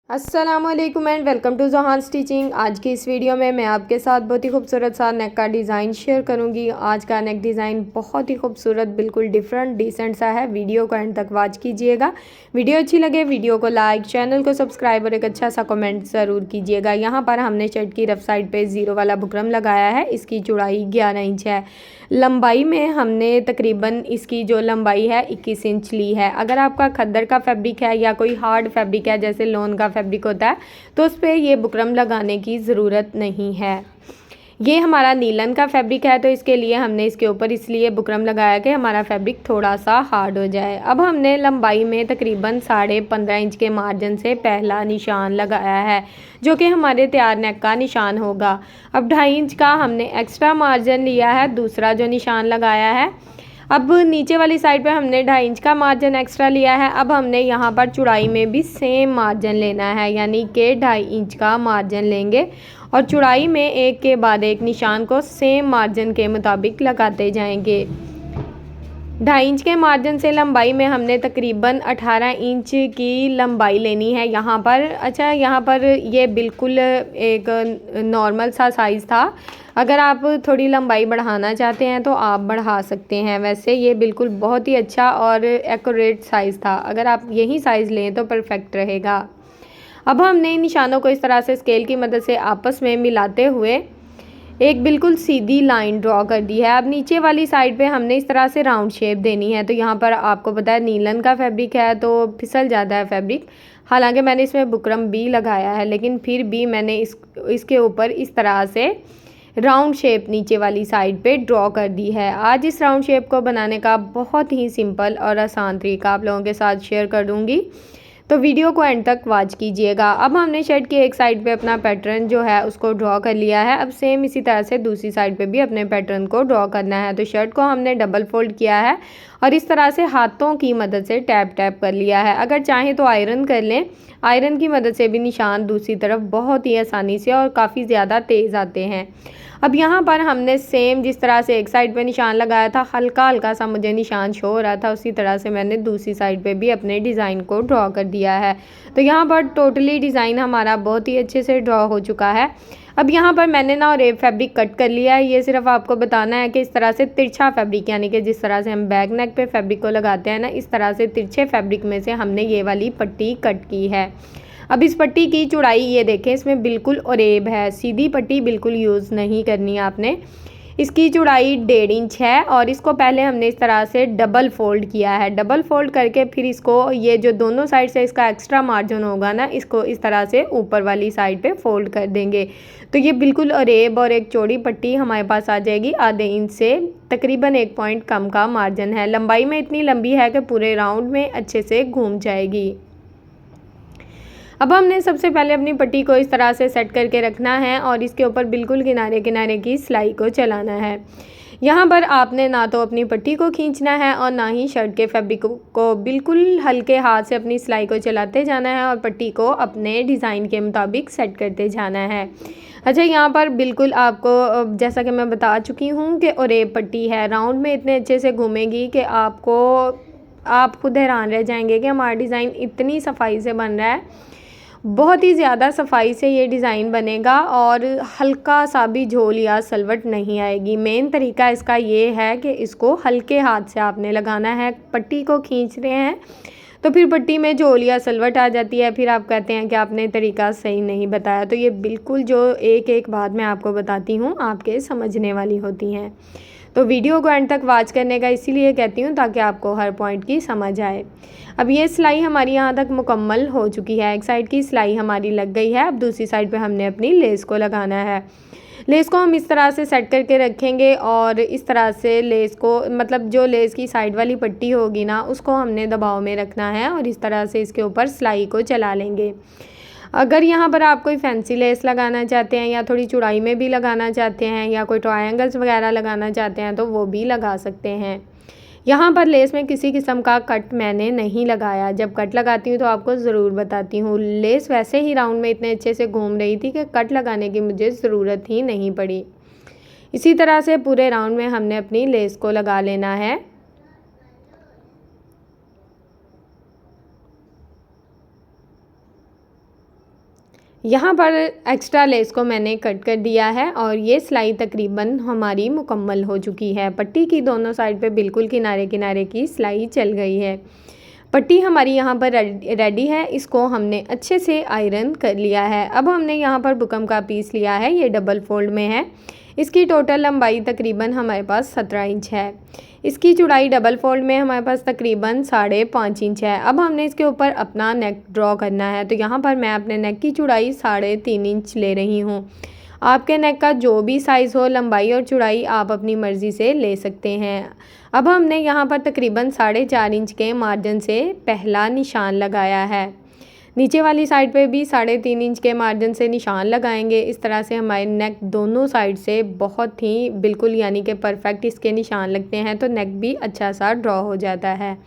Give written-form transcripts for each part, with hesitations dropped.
अस्सलामुअलैकुम and welcome to Johan Stitching. आज की इस वीडियो में मैं आपके साथ बहुत ही खूबसूरत सा नेक का डिज़ाइन शेयर करूंगी। आज का नेक डिज़ाइन बहुत ही खूबसूरत, बिल्कुल डिफरेंट डिसेंट सा है। वीडियो को एंड तक वॉच कीजिएगा। वीडियो अच्छी लगे वीडियो को लाइक, चैनल को सब्सक्राइब और एक अच्छा सा कमेंट ज़रूर कीजिएगा। यहाँ पर हमने शर्ट की रफ साइड पर ज़ीरो वाला बुकरम लगाया है। इसकी चौड़ाई 11 इंच है। लंबाई में हमने तकरीबन इसकी जो लंबाई है 21 इंच ली है। अगर आपका खद्दर का फैब्रिक है या कोई हार्ड फैब्रिक है जैसे लोन का फैब्रिक होता है तो उस पर ये बुकरम लगाने की ज़रूरत नहीं है। ये हमारा नीलन का फैब्रिक है तो इसके लिए हमने इसके ऊपर इसलिए बुकरम लगाया कि हमारा फैब्रिक थोड़ा सा हार्ड हो जाए। अब हमने लंबाई में तकरीबन 15.5 इंच के मार्जिन से पहला निशान लगाया है जो कि हमारे तैयार नेक का निशान होगा। अब 2.5 इंच का हमने एक्स्ट्रा मार्जिन लिया है, दूसरा जो निशान लगाया है। अब नीचे वाली साइड पे हमने 2.5 इंच का मार्जिन एक्स्ट्रा लिया है। अब हमने यहाँ पर चौड़ाई में भी सेम मार्जिन लेना है, यानी कि 2.5 इंच का मार्जिन लेंगे और चौड़ाई में एक के बाद एक निशान को सेम मार्जिन के मुताबिक लगाते जाएंगे। 2.5 इंच के मार्जिन से लंबाई में हमने तकरीबन 18 इंच की लंबाई लेनी है यहाँ पर। अच्छा, यहाँ पर ये बिल्कुल एक नॉर्मल सा साइज़ था। अगर आप थोड़ी लंबाई बढ़ाना चाहते हैं तो आप बढ़ा सकते हैं। वैसे ये बिल्कुल बहुत ही अच्छा और एक्यूरेट साइज़ था। अगर आप यही साइज़ लें तो परफेक्ट रहेगा। अब हमने इन निशानों को इस तरह से स्केल की मदद से आपस में मिलाते हुए एक बिल्कुल सीधी लाइन ड्रॉ कर दी है। अब नीचे वाली साइड पे हमने इस तरह से राउंड शेप देनी है। तो यहाँ पर आपको पता है नीलन का फैब्रिक है तो फिसल जाता है फैब्रिक। हालांकि मैंने इसमें बुकरम भी लगाया है लेकिन फिर भी मैंने इसके ऊपर इस तरह से राउंड शेप नीचे वाली साइड पे ड्रॉ कर दी है। आज इस राउंड शेप को बनाने का बहुत ही सिंपल और आसान तरीका आप लोगों के साथ शेयर कर दूँगी, तो वीडियो को एंड तक वॉच कीजिएगा। अब हमने शर्ट की एक साइड पे अपना पैटर्न जो है उसको ड्रॉ कर लिया है। अब सेम इसी तरह से दूसरी साइड पे भी अपने पैटर्न को ड्रॉ करना है। तो शर्ट को हमने डबल फोल्ड किया है और इस तरह से हाथों की मदद से टैप टैप कर लिया है। अगर चाहें तो आयरन कर लें, आयरन की मदद से भी निशान दूसरी तरफ बहुत ही आसानी से और काफ़ी ज़्यादा तेज़ आते हैं। अब यहाँ पर हमने सेम जिस तरह से एक साइड पे निशान लगाया था, हल्का हल्का सा मुझे निशान शो हो रहा था, उसी तरह से मैंने दूसरी साइड पे भी अपने डिज़ाइन को ड्रॉ कर दिया है। तो यहाँ पर टोटली डिज़ाइन हमारा बहुत ही अच्छे से ड्रॉ हो चुका है। अब यहाँ पर मैंने ना रेप फैब्रिक कट कर लिया है। ये सिर्फ आपको बताना है कि इस तरह से तिरछा फैब्रिक, यानी कि जिस तरह से हम बैक नेक पे फैब्रिक को लगाते हैं ना, इस तरह से तिरछे फैब्रिक में से हमने ये वाली पट्टी कट की है। अब इस पट्टी की चौड़ाई ये देखें, इसमें बिल्कुल ओरेब है, सीधी पट्टी बिल्कुल यूज़ नहीं करनी आपने। इसकी चौड़ाई 1.5 इंच है और इसको पहले हमने इस तरह से डबल फोल्ड किया है। डबल फोल्ड करके फिर इसको ये जो दोनों साइड से इसका एक्स्ट्रा मार्जिन होगा ना, इसको इस तरह से ऊपर वाली साइड पे फोल्ड कर देंगे। तो ये बिल्कुल ओरेब और एक चौड़ी पट्टी हमारे पास आ जाएगी। आधे इंच से तकरीबन 1 पॉइंट कम का मार्जिन है। लंबाई में इतनी लंबी है कि पूरे राउंड में अच्छे से घूम जाएगी। अब हमने सबसे पहले अपनी पट्टी को इस तरह से सेट करके रखना है और इसके ऊपर बिल्कुल किनारे किनारे की सिलाई को चलाना है। यहाँ पर आपने ना तो अपनी पट्टी को खींचना है और ना ही शर्ट के फैब्रिक को बिल्कुल हल्के हाथ से अपनी सिलाई को चलाते जाना है और पट्टी को अपने डिज़ाइन के मुताबिक सेट करते जाना है। अच्छा, यहाँ पर बिल्कुल आपको जैसा कि मैं बता चुकी हूँ कि ओरेब पट्टी है, राउंड में इतने अच्छे से घूमेगी कि आप खुद हैरान रह जाएंगे कि हमारा डिज़ाइन इतनी सफाई से बन रहा है। बहुत ही ज़्यादा सफाई से ये डिज़ाइन बनेगा और हल्का सा भी झोल या सलवट नहीं आएगी। मेन तरीका इसका ये है कि इसको हल्के हाथ से आपने लगाना है। पट्टी को खींच रहे हैं तो फिर पट्टी में झोल या सलवट आ जाती है, फिर आप कहते हैं कि आपने तरीका सही नहीं बताया। तो ये बिल्कुल जो एक एक बात मैं आपको बताती हूँ आपके समझने वाली होती हैं। तो वीडियो को एंड तक वॉच करने का इसीलिए कहती हूँ ताकि आपको हर पॉइंट की समझ आए। अब ये सिलाई हमारी यहाँ तक मुकम्मल हो चुकी है। एक साइड की सिलाई हमारी लग गई है। अब दूसरी साइड पे हमने अपनी लेस को लगाना है। लेस को हम इस तरह से सेट करके रखेंगे और इस तरह से लेस को, मतलब जो लेस की साइड वाली पट्टी होगी ना, उसको हमने दबाव में रखना है और इस तरह से इसके ऊपर सिलाई को चला लेंगे। अगर यहाँ पर आप कोई फैंसी लेस लगाना चाहते हैं या थोड़ी चौड़ाई में भी लगाना चाहते हैं या कोई ट्रायंगल्स वगैरह लगाना चाहते हैं तो वो भी लगा सकते हैं। यहाँ पर लेस में किसी किस्म का कट मैंने नहीं लगाया। जब कट लगाती हूँ तो आपको ज़रूर बताती हूँ। लेस वैसे ही राउंड में इतने अच्छे से घूम रही थी कि कट लगाने की मुझे ज़रूरत ही नहीं पड़ी। इसी तरह से पूरे राउंड में हमने अपनी लेस को लगा लेना है। यहाँ पर एक्स्ट्रा लेस को मैंने कट कर दिया है और ये सिलाई तकरीबन हमारी मुकम्मल हो चुकी है। पट्टी की दोनों साइड पे बिल्कुल किनारे किनारे की सिलाई चल गई है। पट्टी हमारी यहाँ पर रेडी है। इसको हमने अच्छे से आयरन कर लिया है। अब हमने यहाँ पर बुकरम का पीस लिया है, ये डबल फोल्ड में है। इसकी टोटल लंबाई तकरीबन हमारे पास 17 इंच है। इसकी चौड़ाई डबल फोल्ड में हमारे पास तकरीबन 5.5 इंच है। अब हमने इसके ऊपर अपना नेक ड्रॉ करना है, तो यहाँ पर मैं अपने नेक की चौड़ाई 3.5 इंच ले रही हूँ। आपके नेक का जो भी साइज़ हो, लंबाई और चौड़ाई आप अपनी मर्ज़ी से ले सकते हैं। अब हमने यहाँ पर तकरीबन 4.5 इंच के मार्जिन से पहला निशान लगाया है। नीचे वाली साइड पे भी 3.5 इंच के मार्जिन से निशान लगाएंगे। इस तरह से हमारे नेक दोनों साइड से बहुत ही बिल्कुल यानी कि परफेक्ट इसके निशान लगते हैं, तो नेक भी अच्छा सा ड्रॉ हो जाता है।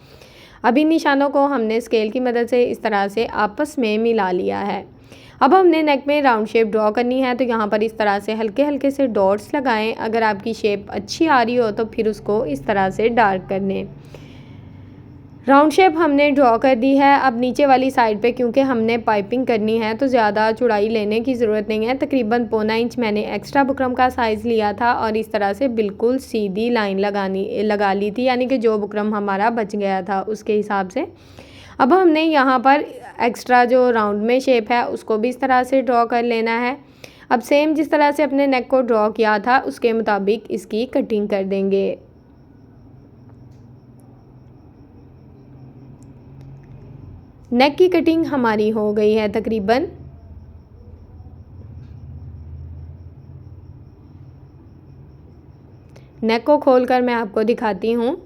अब इन निशानों को हमने स्केल की मदद से इस तरह से आपस में मिला लिया है। अब हमने नेक में राउंड शेप ड्रॉ करनी है, तो यहाँ पर इस तरह से हल्के हल्के से डॉट्स लगाएं। अगर आपकी शेप अच्छी आ रही हो तो फिर उसको इस तरह से डार्क कर लें। राउंड शेप हमने ड्रॉ कर दी है। अब नीचे वाली साइड पे क्योंकि हमने पाइपिंग करनी है तो ज़्यादा चौड़ाई लेने की ज़रूरत नहीं है। तकरीबन 1.25 इंच मैंने एक्स्ट्रा बुकरम का साइज़ लिया था और इस तरह से बिल्कुल सीधी लाइन लगा ली थी, यानी कि जो बुकरम हमारा बच गया था उसके हिसाब से। अब हमने यहाँ पर एक्स्ट्रा जो राउंड में शेप है उसको भी इस तरह से ड्रॉ कर लेना है। अब सेम जिस तरह से अपने नेक को ड्रॉ किया था उसके मुताबिक इसकी कटिंग कर देंगे। नेक की कटिंग हमारी हो गई है तकरीबन। नेक को खोलकर मैं आपको दिखाती हूँ।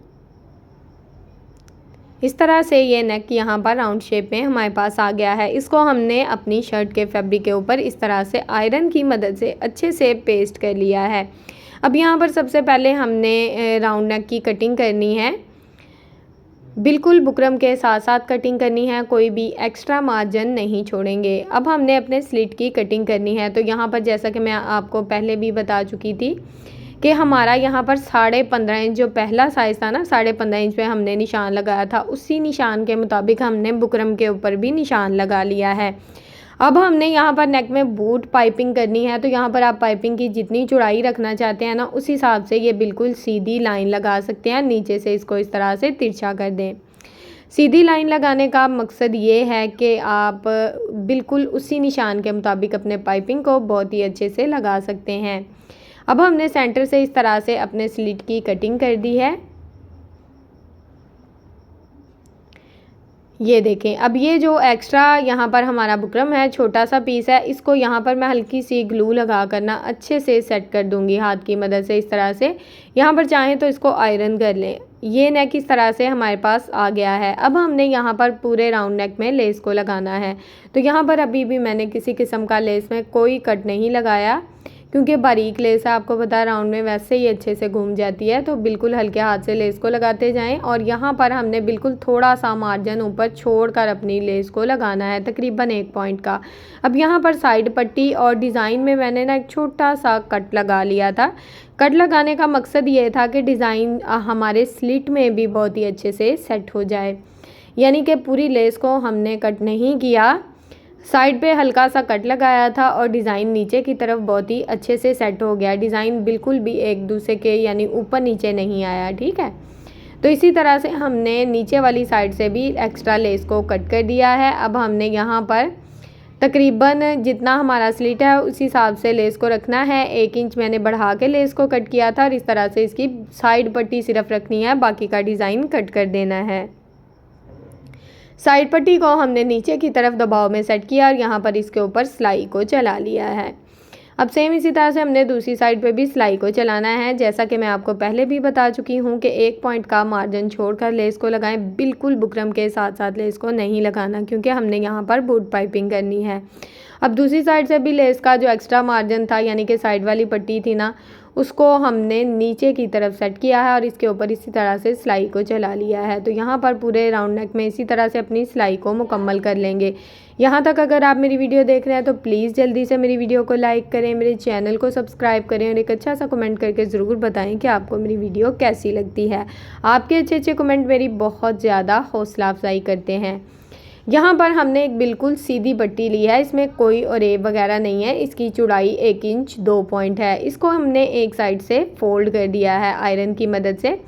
इस तरह से ये नेक यहाँ पर राउंड शेप में हमारे पास आ गया है। इसको हमने अपनी शर्ट के फैब्रिक के ऊपर इस तरह से आयरन की मदद से अच्छे से पेस्ट कर लिया है। अब यहाँ पर सबसे पहले हमने राउंड नेक की कटिंग करनी है। बिल्कुल बुकरम के साथ साथ कटिंग करनी है, कोई भी एक्स्ट्रा मार्जिन नहीं छोड़ेंगे। अब हमने अपने स्लिट की कटिंग करनी है, तो यहाँ पर जैसा कि मैं आपको पहले भी बता चुकी थी कि हमारा यहाँ पर 15.5 इंच जो पहला साइज़ था ना, 15.5 इंच पे हमने निशान लगाया था, उसी निशान के मुताबिक हमने बुकरम के ऊपर भी निशान लगा लिया है। अब हमने यहाँ पर नेक में बूट पाइपिंग करनी है, तो यहाँ पर आप पाइपिंग की जितनी चौड़ाई रखना चाहते हैं ना उस हिसाब से ये बिल्कुल सीधी लाइन लगा सकते हैं। नीचे से इसको इस तरह से तिरछा कर दें। सीधी लाइन लगाने का मकसद ये है कि आप बिल्कुल उसी निशान के मुताबिक अपने पाइपिंग को बहुत ही अच्छे से लगा सकते हैं। अब हमने सेंटर से इस तरह से अपने स्लिट की कटिंग कर दी है। ये देखें, अब ये जो एक्स्ट्रा यहाँ पर हमारा बुकरम है, छोटा सा पीस है, इसको यहाँ पर मैं हल्की सी ग्लू लगा कर ना अच्छे से सेट कर दूँगी हाथ की मदद से। इस तरह से यहाँ पर चाहें तो इसको आयरन कर लें। ये नेक इस तरह से हमारे पास आ गया है। अब हमने यहाँ पर पूरे राउंड नेक में लेस को लगाना है, तो यहाँ पर अभी भी मैंने किसी किस्म का लेस में कोई कट नहीं लगाया, क्योंकि बारीक लेस है, आपको पता है राउंड में वैसे ही अच्छे से घूम जाती है। तो बिल्कुल हल्के हाथ से लेस को लगाते जाएं और यहाँ पर हमने बिल्कुल थोड़ा सा मार्जिन ऊपर छोड़कर अपनी लेस को लगाना है, तकरीबन 1 पॉइंट का। अब यहाँ पर साइड पट्टी और डिज़ाइन में मैंने ना एक छोटा सा कट लगा लिया था। कट लगाने का मकसद ये था कि डिज़ाइन हमारे स्लिट में भी बहुत ही अच्छे से सेट हो जाए, यानी कि पूरी लेस को हमने कट नहीं किया, साइड पे हल्का सा कट लगाया था और डिज़ाइन नीचे की तरफ बहुत ही अच्छे से सेट हो गया। डिज़ाइन बिल्कुल भी एक दूसरे के यानी ऊपर नीचे नहीं आया, ठीक है। तो इसी तरह से हमने नीचे वाली साइड से भी एक्स्ट्रा लेस को कट कर दिया है। अब हमने यहाँ पर तकरीबन जितना हमारा स्लिट है उस हिसाब से लेस को रखना है। 1 इंच मैंने बढ़ा के लेस को कट किया था और इस तरह से इसकी साइड पट्टी सिर्फ रखनी है, बाकी का डिज़ाइन कट कर देना है। साइड पट्टी को हमने नीचे की तरफ दबाव में सेट किया और यहाँ पर इसके ऊपर सिलाई को चला लिया है। अब सेम इसी तरह से हमने दूसरी साइड पे भी सिलाई को चलाना है। जैसा कि मैं आपको पहले भी बता चुकी हूँ कि 1 पॉइंट का मार्जिन छोड़कर लेस को लगाएं, बिल्कुल बुकरम के साथ साथ लेस को नहीं लगाना, क्योंकि हमने यहाँ पर बूट पाइपिंग करनी है। अब दूसरी साइड से भी लेस का जो एक्स्ट्रा मार्जिन था यानी कि साइड वाली पट्टी थी ना, उसको हमने नीचे की तरफ सेट किया है और इसके ऊपर इसी तरह से सिलाई को चला लिया है। तो यहाँ पर पूरे राउंड नेक में इसी तरह से अपनी सिलाई को मुकम्मल कर लेंगे। यहाँ तक अगर आप मेरी वीडियो देख रहे हैं तो प्लीज़ जल्दी से मेरी वीडियो को लाइक करें, मेरे चैनल को सब्सक्राइब करें और एक अच्छा सा कमेंट करके ज़रूर बताएं कि आपको मेरी वीडियो कैसी लगती है। आपके अच्छे अच्छे कमेंट मेरी बहुत ज़्यादा हौसला अफजाई करते हैं। यहाँ पर हमने एक बिल्कुल सीधी पट्टी ली है, इसमें कोई ओरेब वगैरह नहीं है। इसकी चौड़ाई 1 इंच 2 पॉइंट है। इसको हमने एक साइड से फोल्ड कर दिया है आयरन की मदद से।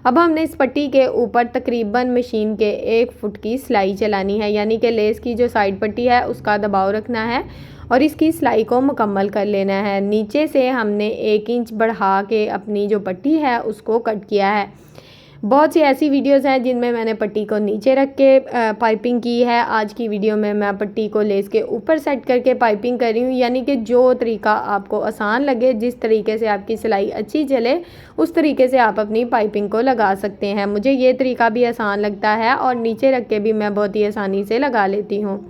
अब हमने इस पट्टी के ऊपर तकरीबन मशीन के 1 फुट की सिलाई चलानी है, यानी कि लेस की जो साइड पट्टी है उसका दबाव रखना है और इसकी सिलाई को मुकम्मल कर लेना है। नीचे से हमने 1 इंच बढ़ा के अपनी जो पट्टी है उसको कट किया है। बहुत सी ऐसी वीडियोस हैं जिनमें मैंने पट्टी को नीचे रख के पाइपिंग की है। आज की वीडियो में मैं पट्टी को लेस के ऊपर सेट करके पाइपिंग कर रही हूँ, यानी कि जो तरीका आपको आसान लगे, जिस तरीके से आपकी सिलाई अच्छी चले, उस तरीके से आप अपनी पाइपिंग को लगा सकते हैं। मुझे ये तरीका भी आसान लगता है और नीचे रख के भी मैं बहुत ही आसानी से लगा लेती हूँ।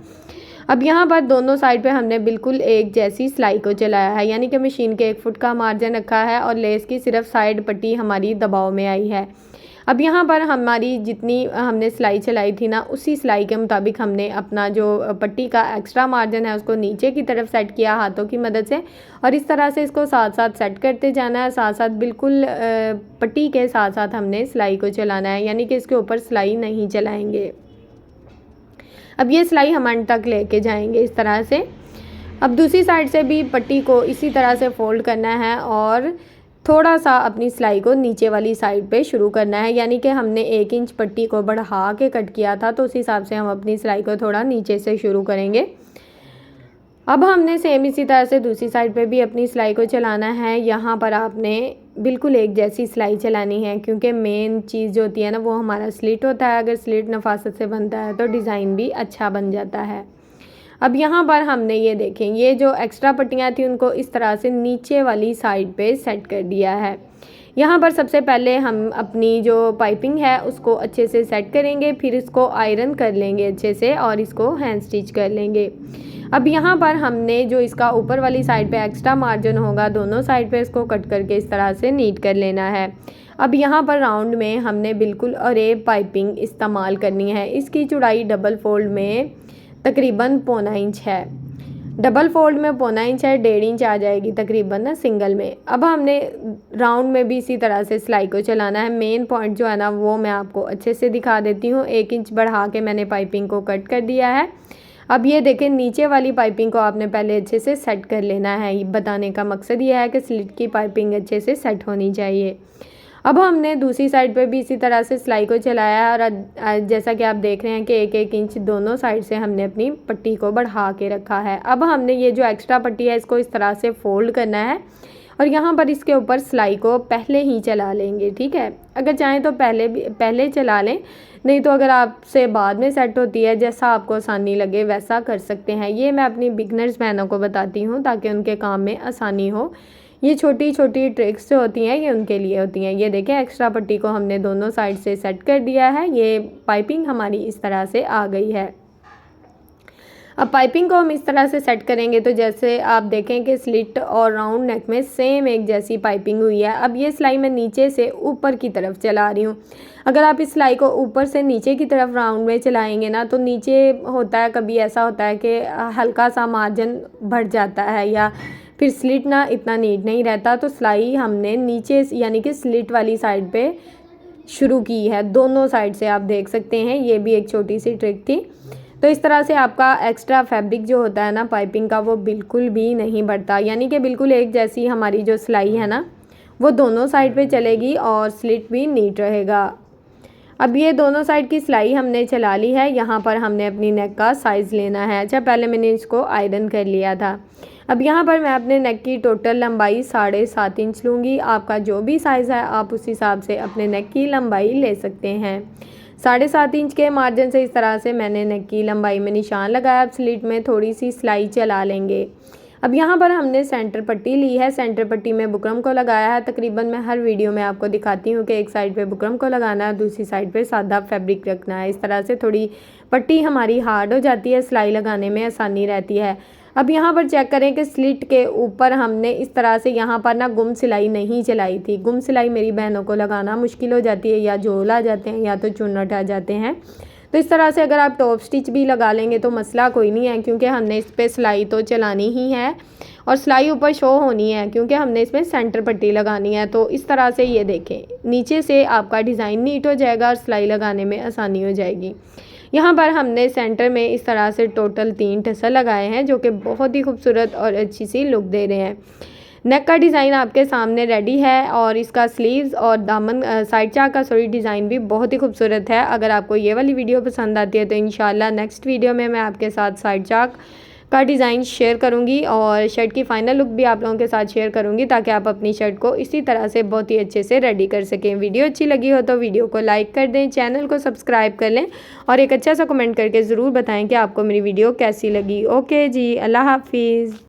अब यहाँ पर दोनों साइड पे हमने बिल्कुल एक जैसी सिलाई को चलाया है, यानी कि मशीन के 1 फुट का मार्जिन रखा है और लेस की सिर्फ साइड पट्टी हमारी दबाव में आई है। अब यहाँ पर हमारी जितनी हमने सिलाई चलाई थी ना, उसी सिलाई के मुताबिक हमने अपना जो पट्टी का एक्स्ट्रा मार्जिन है उसको नीचे की तरफ सेट किया हाथों की मदद से और इस तरह से इसको साथ साथ सेट करते जाना है। साथ साथ बिल्कुल पट्टी के साथ साथ हमने सिलाई को चलाना है, यानी कि इसके ऊपर सिलाई नहीं चलाएंगे। अब ये सिलाई हम अंत तक लेके जाएंगे इस तरह से। अब दूसरी साइड से भी पट्टी को इसी तरह से फोल्ड करना है और थोड़ा सा अपनी सिलाई को नीचे वाली साइड पे शुरू करना है, यानी कि हमने 1 इंच पट्टी को बढ़ा के कट किया था, तो उस हिसाब से हम अपनी सिलाई को थोड़ा नीचे से शुरू करेंगे। अब हमने सेम इसी तरह से दूसरी साइड पे भी अपनी सिलाई को चलाना है। यहाँ पर आपने बिल्कुल एक जैसी सिलाई चलानी है, क्योंकि मेन चीज़ जो होती है ना वो हमारा स्लिट होता है। अगर स्लिट नफासत से बनता है तो डिज़ाइन भी अच्छा बन जाता है। अब यहाँ पर हमने ये देखें, ये जो एक्स्ट्रा पट्टियाँ थी उनको इस तरह से नीचे वाली साइड पे सेट कर दिया है। यहाँ पर सबसे पहले हम अपनी जो पाइपिंग है उसको अच्छे से सेट करेंगे, फिर इसको आयरन कर लेंगे अच्छे से और इसको हैंड स्टिच कर लेंगे। अब यहाँ पर हमने जो इसका ऊपर वाली साइड पे एक्स्ट्रा मार्जिन होगा, दोनों साइड पे इसको कट करके इस तरह से नीट कर लेना है। अब यहाँ पर राउंड में हमने बिल्कुल अरेब पाइपिंग इस्तेमाल करनी है। इसकी चौड़ाई डबल फोल्ड में तकरीबन 1.25 इंच है। डबल फोल्ड में 1.25 इंच है, 1.5 इंच आ जाएगी तकरीबन ना सिंगल में। अब हमने राउंड में भी इसी तरह से सिलाई को चलाना है। मेन पॉइंट जो है ना वो मैं आपको अच्छे से दिखा देती हूँ। 1 इंच बढ़ा के मैंने पाइपिंग को कट कर दिया है। अब ये देखें, नीचे वाली पाइपिंग को आपने पहले अच्छे से सेट कर लेना है। बताने का मकसद ये है कि स्लिट की पाइपिंग अच्छे से सेट होनी चाहिए। अब हमने दूसरी साइड पे भी इसी तरह से सिलाई को चलाया है और जैसा कि आप देख रहे हैं कि 1-1 इंच दोनों साइड से हमने अपनी पट्टी को बढ़ा के रखा है। अब हमने ये जो एक्स्ट्रा पट्टी है इसको इस तरह से फोल्ड करना है और यहाँ पर इसके ऊपर सिलाई को पहले ही चला लेंगे, ठीक है। अगर चाहें तो पहले चला लें, नहीं तो अगर आपसे बाद में सेट होती है, जैसा आपको आसानी लगे वैसा कर सकते हैं। ये मैं अपनी बिगनर्स बहनों को बताती हूँ ताकि उनके काम में आसानी हो। ये छोटी छोटी ट्रिक्स जो होती हैं ये उनके लिए होती हैं। ये देखें, एक्स्ट्रा पट्टी को हमने दोनों साइड से सेट कर दिया है। ये पाइपिंग हमारी इस तरह से आ गई है। अब पाइपिंग को हम इस तरह से सेट करेंगे तो जैसे आप देखें कि स्लिट और राउंड नेक में सेम एक जैसी पाइपिंग हुई है। अब ये सिलाई मैं नीचे से ऊपर की तरफ चला रही हूँ। अगर आप इस सिलाई को ऊपर से नीचे की तरफ राउंड में चलाएंगे ना तो नीचे होता है, कभी ऐसा होता है कि हल्का सा मार्जिन बढ़ जाता है या फिर स्लिट ना इतना नीट नहीं रहता। तो सिलाई हमने नीचे यानी कि स्लिट वाली साइड पे शुरू की है, दोनों साइड से आप देख सकते हैं। ये भी एक छोटी सी ट्रिक थी। तो इस तरह से आपका एक्स्ट्रा फैब्रिक जो होता है ना पाइपिंग का वो बिल्कुल भी नहीं बढ़ता, यानी कि बिल्कुल एक जैसी हमारी जो सिलाई है ना वो दोनों साइड पे चलेगी और स्लिट भी नीट रहेगा। अब ये दोनों साइड की सिलाई हमने चला ली है। यहाँ पर हमने अपनी नेक का साइज़ लेना है। अच्छा, पहले मैंने इसको आयरन कर लिया था। अब यहाँ पर मैं अपने नेक की टोटल लंबाई 7.5 इंच लूँगी। आपका जो भी साइज़ है आप उस हिसाब से अपने नेक की लंबाई ले सकते हैं। 7.5 इंच के मार्जिन से इस तरह से मैंने नेक की लंबाई में निशान लगाया। अब स्लिट में थोड़ी सी सिलाई चला लेंगे। अब यहाँ पर हमने सेंटर पट्टी ली है। सेंटर पट्टी में बुकरम को लगाया है। तकरीबन मैं हर वीडियो में आपको दिखाती हूँ कि एक साइड पे बुकरम को लगाना है, दूसरी साइड पे सादा फैब्रिक रखना है। इस तरह से थोड़ी पट्टी हमारी हार्ड हो जाती है, सिलाई लगाने में आसानी रहती है। अब यहाँ पर चेक करें कि स्लिट के ऊपर हमने इस तरह से यहाँ पर ना गुम सिलाई नहीं चलाई थी। गुम सिलाई मेरी बहनों को लगाना मुश्किल हो जाती है, या झोल आ जाते हैं या तो चुन्नट आ जाते हैं। तो इस तरह से अगर आप टॉप स्टिच भी लगा लेंगे तो मसला कोई नहीं है, क्योंकि हमने इस पर सिलाई तो चलानी ही है और सिलाई ऊपर शो होनी है, क्योंकि हमने इसमें सेंटर पट्टी लगानी है। तो इस तरह से ये देखें, नीचे से आपका डिज़ाइन नीट हो जाएगा और सिलाई लगाने में आसानी हो जाएगी। यहाँ पर हमने सेंटर में इस तरह से टोटल 3 टसल लगाए हैं जो कि बहुत ही खूबसूरत और अच्छी सी लुक दे रहे हैं। नेक का डिज़ाइन आपके सामने रेडी है और इसका स्लीव्स और दामन साइड चाक का डिज़ाइन भी बहुत ही खूबसूरत है। अगर आपको ये वाली वीडियो पसंद आती है तो इंशाल्लाह नेक्स्ट वीडियो में मैं आपके साथ साइड चाक का डिज़ाइन शेयर करूंगी और शर्ट की फाइनल लुक भी आप लोगों के साथ शेयर करूंगी ताकि आप अपनी शर्ट को इसी तरह से बहुत ही अच्छे से रेडी कर सकें। वीडियो अच्छी लगी हो तो वीडियो को लाइक कर दें, चैनल को सब्सक्राइब कर लें और एक अच्छा सा कमेंट करके ज़रूर बताएं कि आपको मेरी वीडियो कैसी लगी। ओके जी, अल्लाह हाफिज़।